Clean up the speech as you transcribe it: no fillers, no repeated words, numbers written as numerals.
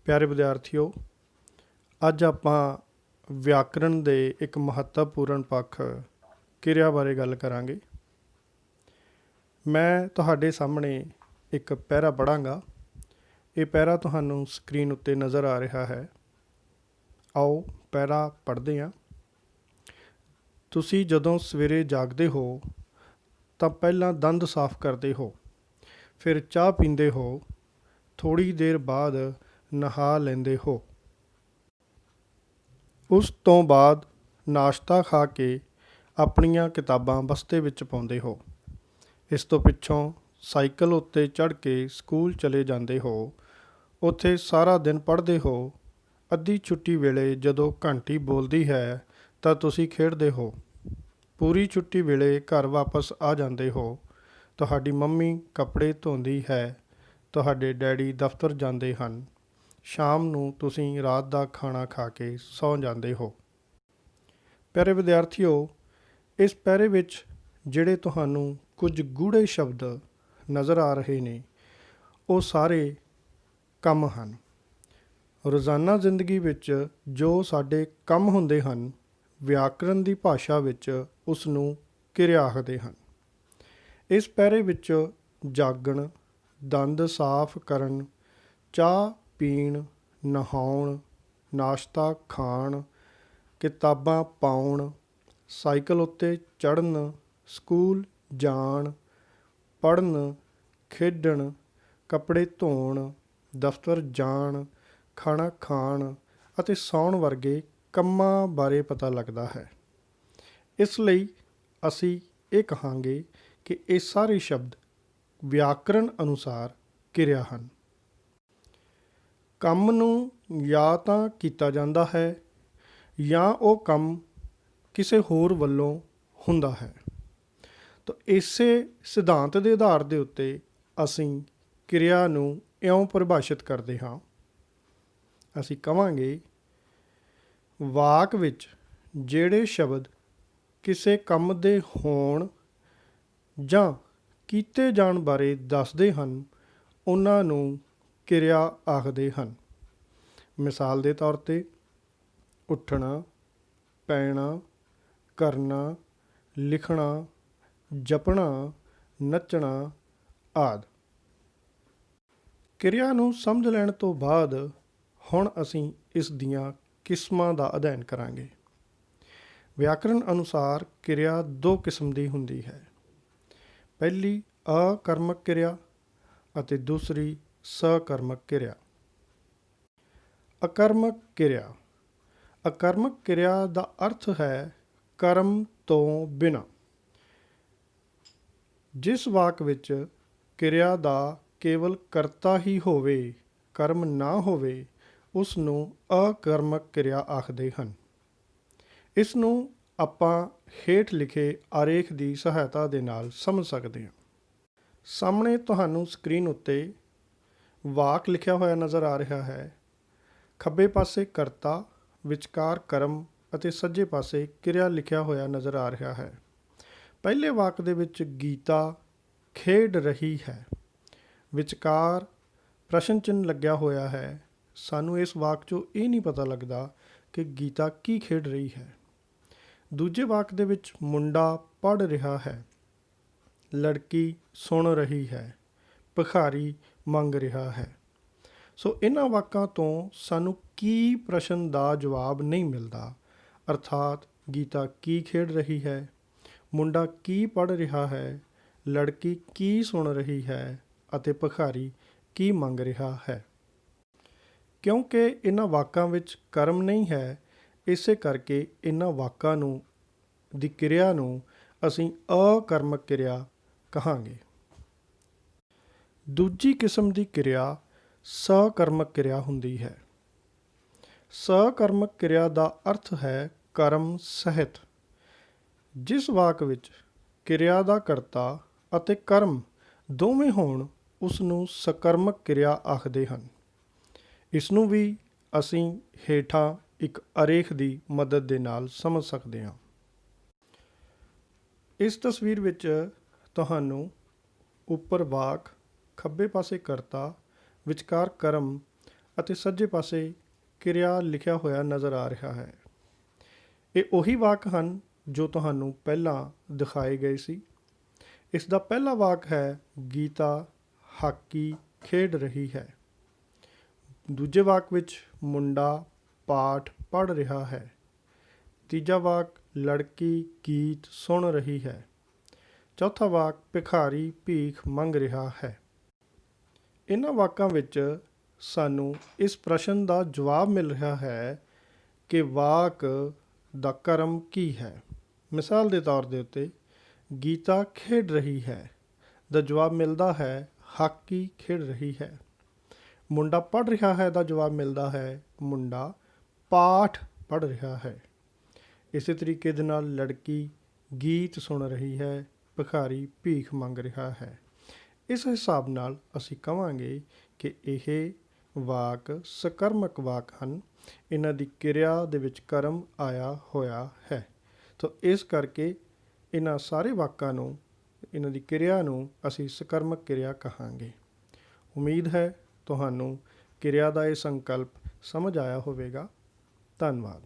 ਪਿਆਰੇ ਵਿਦਿਆਰਥੀਓ, ਅੱਜ ਆਪਾਂ ਵਿਆਕਰਣ ਦੇ ਇੱਕ ਮਹੱਤਵਪੂਰਨ ਪੱਖ ਕਿਰਿਆ ਬਾਰੇ ਗੱਲ ਕਰਾਂਗੇ। ਮੈਂ ਤੁਹਾਡੇ ਸਾਹਮਣੇ ਇੱਕ ਪੈਰਾ ਪੜ੍ਹਾਂਗਾ। ਇਹ ਪੈਰਾ ਤੁਹਾਨੂੰ ਸਕਰੀਨ ਉੱਤੇ ਨਜ਼ਰ ਆ ਰਿਹਾ ਹੈ। ਆਓ ਪੈਰਾ ਪੜ੍ਹਦੇ ਹਾਂ। ਤੁਸੀਂ ਜਦੋਂ ਸਵੇਰੇ ਜਾਗਦੇ ਹੋ ਤਾਂ ਪਹਿਲਾਂ ਦੰਦ ਸਾਫ਼ ਕਰਦੇ ਹੋ, ਫਿਰ ਚਾਹ ਪੀਂਦੇ ਹੋ, ਥੋੜ੍ਹੀ ਦੇਰ ਬਾਅਦ ਨਹਾ ਲੈਂਦੇ ਹੋ। ਉਸ ਤੋਂ ਬਾਅਦ ਨਾਸ਼ਤਾ ਖਾ ਕੇ ਆਪਣੀਆਂ ਕਿਤਾਬਾਂ ਬਸਤੇ ਵਿੱਚ ਪਾਉਂਦੇ ਹੋ। ਇਸ ਤੋਂ ਪਿੱਛੋਂ ਸਾਈਕਲ ਉੱਤੇ ਚੜ੍ਹ ਕੇ ਸਕੂਲ ਚਲੇ ਜਾਂਦੇ ਹੋ। ਉੱਥੇ ਸਾਰਾ ਦਿਨ ਪੜ੍ਹਦੇ ਹੋ। ਅੱਧੀ ਛੁੱਟੀ ਵੇਲੇ ਜਦੋਂ ਘੰਟੀ ਬੋਲਦੀ ਹੈ ਤਾਂ ਤੁਸੀਂ ਖੇਡਦੇ ਹੋ। ਪੂਰੀ ਛੁੱਟੀ ਵੇਲੇ ਘਰ ਵਾਪਸ ਆ ਜਾਂਦੇ ਹੋ। ਤੁਹਾਡੀ ਮੰਮੀ ਕੱਪੜੇ ਧੋਂਦੀ ਹੈ। ਤੁਹਾਡੇ ਡੈਡੀ ਦਫ਼ਤਰ ਜਾਂਦੇ ਹਨ। ਸ਼ਾਮ ਨੂੰ ਤੁਸੀਂ ਰਾਤ ਦਾ ਖਾਣਾ ਖਾ ਕੇ ਸੌਂ ਜਾਂਦੇ ਹੋ। ਪਿਆਰੇ ਵਿਦਿਆਰਥੀਓ, ਇਸ ਪੈਰੇ ਵਿੱਚ ਜਿਹੜੇ ਤੁਹਾਨੂੰ ਕੁਝ ਗੂੜ੍ਹੇ ਸ਼ਬਦ ਨਜ਼ਰ ਆ ਰਹੇ ਨੇ, ਉਹ ਸਾਰੇ ਕੰਮ ਹਨ। ਰੋਜ਼ਾਨਾ ਜ਼ਿੰਦਗੀ ਵਿੱਚ ਜੋ ਸਾਡੇ ਕੰਮ ਹੁੰਦੇ ਹਨ, ਵਿਆਕਰਣ ਦੀ ਭਾਸ਼ਾ ਵਿੱਚ ਉਸ ਨੂੰ ਕਿਰਿਆ ਆਖਦੇ ਹਨ। ਇਸ ਪੈਰੇ ਵਿੱਚ ਜਾਗਣ, ਦੰਦ ਸਾਫ਼ ਕਰਨ, ਚਾਹ ਪੀਣ, ਨਹਾਉਣ, ਨਾਸ਼ਤਾ ਖਾਣ, ਕਿਤਾਬਾਂ ਪਾਉਣ, ਸਾਈਕਲ ਉੱਤੇ ਚੜ੍ਹਨ, ਸਕੂਲ ਜਾਣ, ਪੜ੍ਹਨ, ਖੇਡਣ, ਕੱਪੜੇ ਧੋਣ, ਦਫ਼ਤਰ ਜਾਣ, ਖਾਣਾ ਖਾਣ ਅਤੇ ਸੌਣ ਵਰਗੇ ਕੰਮਾਂ ਬਾਰੇ ਪਤਾ ਲੱਗਦਾ ਹੈ। ਇਸ ਲਈ ਅਸੀਂ ਇਹ ਕਹਾਂਗੇ ਕਿ ਇਹ ਸਾਰੇ ਸ਼ਬਦ ਵਿਆਕਰਣ ਅਨੁਸਾਰ ਕਿਰਿਆ ਹਨ। ਕੰਮ ਨੂੰ ਜਾਂ ਤਾਂ ਕੀਤਾ ਜਾਂਦਾ ਹੈ ਜਾਂ ਉਹ ਕੰਮ ਕਿਸੇ ਹੋਰ ਵੱਲੋਂ ਹੁੰਦਾ ਹੈ। ਤਾਂ ਇਸੇ ਸਿਧਾਂਤ ਦੇ ਆਧਾਰ ਦੇ ਉੱਤੇ ਅਸੀਂ ਕਿਰਿਆ ਨੂੰ ਇਉਂ ਪਰਿਭਾਸ਼ਿਤ ਕਰਦੇ ਹਾਂ। ਅਸੀਂ ਕਹਾਂਗੇ, ਵਾਕ ਵਿੱਚ ਜਿਹੜੇ ਸ਼ਬਦ ਕਿਸੇ ਕੰਮ ਦੇ ਹੋਣ ਜਾਂ ਕੀਤੇ ਜਾਣ ਬਾਰੇ ਦੱਸਦੇ ਹਨ, ਉਹਨਾਂ ਨੂੰ ਕਿਰਿਆ ਆਖਦੇ ਹਨ। ਮਿਸਾਲ ਦੇ ਤੌਰ 'ਤੇ ਉੱਠਣਾ, ਪੈਣਾ, ਕਰਨਾ, ਲਿਖਣਾ, ਜਪਣਾ, ਨੱਚਣਾ ਆਦਿ। ਕਿਰਿਆ ਨੂੰ ਸਮਝ ਲੈਣ ਤੋਂ ਬਾਅਦ ਹੁਣ ਅਸੀਂ ਇਸ ਦੀਆਂ ਕਿਸਮਾਂ ਦਾ ਅਧਿਐਨ ਕਰਾਂਗੇ। ਵਿਆਕਰਣ ਅਨੁਸਾਰ ਕਿਰਿਆ ਦੋ ਕਿਸਮ ਦੀ ਹੁੰਦੀ ਹੈ। ਪਹਿਲੀ ਅਕਰਮਕ ਕਿਰਿਆ ਅਤੇ ਦੂਸਰੀ ਸਕਰਮਕ ਕਿਰਿਆ। ਅਕਰਮਕ ਕਿਰਿਆ। ਅਕਰਮਕ ਕਿਰਿਆ ਦਾ ਅਰਥ ਹੈ ਕਰਮ ਤੋਂ ਬਿਨਾਂ। ਜਿਸ ਵਾਕ ਵਿੱਚ ਕਿਰਿਆ ਦਾ ਕੇਵਲ ਕਰਤਾ ਹੀ ਹੋਵੇ, ਕਰਮ ਨਾ ਹੋਵੇ, ਉਸ ਨੂੰ ਅਕਰਮਕ ਕਿਰਿਆ ਆਖਦੇ ਹਨ। ਇਸ ਨੂੰ ਆਪਾਂ ਹੇਠ ਲਿਖੇ ਆਰੇਖ ਦੀ ਸਹਾਇਤਾ ਦੇ ਨਾਲ ਸਮਝ ਸਕਦੇ ਹਾਂ। ਸਾਹਮਣੇ ਤੁਹਾਨੂੰ ਸਕਰੀਨ ਉੱਤੇ ਵਾਕ ਲਿਖਿਆ ਹੋਇਆ ਨਜ਼ਰ ਆ ਰਿਹਾ ਹੈ। ਖੱਬੇ ਪਾਸੇ ਕਰਤਾ, ਵਿਚਕਾਰ ਕਰਮ ਅਤੇ ਸੱਜੇ ਪਾਸੇ ਕਿਰਿਆ ਲਿਖਿਆ ਹੋਇਆ ਨਜ਼ਰ ਆ ਰਿਹਾ ਹੈ। ਪਹਿਲੇ ਵਾਕ ਦੇ ਵਿੱਚ ਗੀਤਾ ਖੇਡ ਰਹੀ ਹੈ। ਵਿਚਕਾਰ ਪ੍ਰਸ਼ਨ ਚਿੰਨ੍ਹ ਲੱਗਿਆ ਹੋਇਆ ਹੈ। ਸਾਨੂੰ ਇਸ ਵਾਕ 'ਚੋਂ ਇਹ ਨਹੀਂ ਪਤਾ ਲੱਗਦਾ ਕਿ ਗੀਤਾ ਕੀ ਖੇਡ ਰਹੀ ਹੈ। ਦੂਜੇ ਵਾਕ ਦੇ ਵਿੱਚ ਮੁੰਡਾ ਪੜ੍ਹ ਰਿਹਾ ਹੈ, ਲੜਕੀ ਸੁਣ ਰਹੀ ਹੈ, ਭਿਖਾਰੀ ਮੰਗ ਰਿਹਾ ਹੈ। ਸੋ ਇਹਨਾਂ ਵਾਕਾਂ ਤੋਂ ਸਾਨੂੰ ਕੀ ਪ੍ਰਸ਼ਨ ਦਾ ਜਵਾਬ ਨਹੀਂ ਮਿਲਦਾ। ਅਰਥਾਤ ਗੀਤਾ ਕੀ ਖੇਡ ਰਹੀ ਹੈ, ਮੁੰਡਾ ਕੀ ਪੜ੍ਹ ਰਿਹਾ ਹੈ, ਲੜਕੀ ਕੀ ਸੁਣ ਰਹੀ ਹੈ ਅਤੇ ਭਿਖਾਰੀ ਕੀ ਮੰਗ ਰਿਹਾ ਹੈ। ਕਿਉਂਕਿ ਇਹਨਾਂ ਵਾਕਾਂ ਵਿੱਚ ਕਰਮ ਨਹੀਂ ਹੈ, ਇਸੇ ਕਰਕੇ ਇਹਨਾਂ ਵਾਕਾਂ ਨੂੰ ਦੀ ਕਿਰਿਆ ਨੂੰ ਅਸੀਂ ਅਕਰਮਕ ਕਿਰਿਆ ਕਹਾਂਗੇ। ਦੂਜੀ ਕਿਸਮ ਦੀ ਕਿਰਿਆ ਸਕਰਮਕ ਕਿਰਿਆ ਹੁੰਦੀ ਹੈ। ਸਕਰਮਕ ਕਿਰਿਆ ਦਾ ਅਰਥ ਹੈ ਕਰਮ ਸਹਿਤ। ਜਿਸ ਵਾਕ ਵਿੱਚ ਕਿਰਿਆ ਦਾ ਕਰਤਾ ਅਤੇ ਕਰਮ ਦੋਵੇਂ ਹੋਣ, ਉਸ ਨੂੰ ਸਕਰਮਕ ਕਿਰਿਆ ਆਖਦੇ ਹਨ। ਇਸ ਨੂੰ ਵੀ ਅਸੀਂ ਹੇਠਾਂ ਇੱਕ ਆਰੇਖ ਦੀ ਮਦਦ ਦੇ ਨਾਲ ਸਮਝ ਸਕਦੇ ਹਾਂ। ਇਸ ਤਸਵੀਰ ਵਿੱਚ ਤੁਹਾਨੂੰ ਉੱਪਰ ਵਾਕ, ਖੱਬੇ ਪਾਸੇ ਕਰਤਾ, ਵਿਚਕਾਰ ਕਰਮ ਅਤੇ ਸੱਜੇ ਪਾਸੇ ਕਿਰਿਆ ਲਿਖਿਆ ਹੋਇਆ ਨਜ਼ਰ ਆ ਰਿਹਾ ਹੈ। ਇਹ ਉਹੀ ਵਾਕ ਹਨ ਜੋ ਤੁਹਾਨੂੰ ਪਹਿਲਾਂ ਦਿਖਾਏ ਗਏ ਸੀ। ਇਸ ਦਾ ਪਹਿਲਾ ਵਾਕ ਹੈ ਗੀਤਾ ਹਾਕੀ ਖੇਡ ਰਹੀ ਹੈ। ਦੂਜੇ ਵਾਕ ਵਿੱਚ ਮੁੰਡਾ ਪਾਠ ਪੜ੍ਹ ਰਿਹਾ ਹੈ। ਤੀਜਾ ਵਾਕ ਲੜਕੀ ਗੀਤ ਸੁਣ ਰਹੀ ਹੈ। ਚੌਥਾ ਵਾਕ ਭਿਖਾਰੀ ਭੀਖ ਮੰਗ ਰਿਹਾ ਹੈ। ਇਹਨਾਂ ਵਾਕਾਂ ਵਿੱਚ ਸਾਨੂੰ ਇਸ ਪ੍ਰਸ਼ਨ ਦਾ ਜਵਾਬ ਮਿਲ ਰਿਹਾ ਹੈ ਕਿ ਵਾਕ ਦਾ ਕਰਮ ਕੀ ਹੈ। ਮਿਸਾਲ ਦੇ ਤੌਰ ਦੇ ਉੱਤੇ ਗੀਤਾ ਖੇਡ ਰਹੀ ਹੈ ਦਾ ਜਵਾਬ ਮਿਲਦਾ ਹੈ ਹਾਕੀ ਖੇਡ ਰਹੀ ਹੈ। ਮੁੰਡਾ ਪੜ੍ਹ ਰਿਹਾ ਹੈ ਦਾ ਜਵਾਬ ਮਿਲਦਾ ਹੈ ਮੁੰਡਾ ਪਾਠ ਪੜ੍ਹ ਰਿਹਾ ਹੈ। ਇਸੇ ਤਰੀਕੇ ਦੇ ਨਾਲ ਲੜਕੀ ਗੀਤ ਸੁਣ ਰਹੀ ਹੈ, ਭਿਖਾਰੀ ਭੀਖ ਮੰਗ ਰਿਹਾ ਹੈ। ਇਸ ਹਿਸਾਬ ਨਾਲ ਅਸੀਂ ਕਹਾਂਗੇ ਕਿ ਇਹ ਵਾਕ ਸਕਰਮਕ ਵਾਕ ਹਨ। ਇਹਨਾਂ ਦੀ ਕਿਰਿਆ ਦੇ ਵਿੱਚ ਕਰਮ ਆਇਆ ਹੋਇਆ ਹੈ। ਤਾਂ ਇਸ ਕਰਕੇ ਇਹਨਾਂ ਸਾਰੇ ਵਾਕਾਂ ਨੂੰ, ਇਹਨਾਂ ਦੀ ਕਿਰਿਆ ਨੂੰ ਅਸੀਂ ਸਕਰਮਕ ਕਿਰਿਆ ਕਹਾਂਗੇ। ਉਮੀਦ ਹੈ ਤੁਹਾਨੂੰ ਕਿਰਿਆ ਦਾ ਇਹ ਸੰਕਲਪ ਸਮਝ ਆਇਆ ਹੋਵੇਗਾ। ਧੰਨਵਾਦ।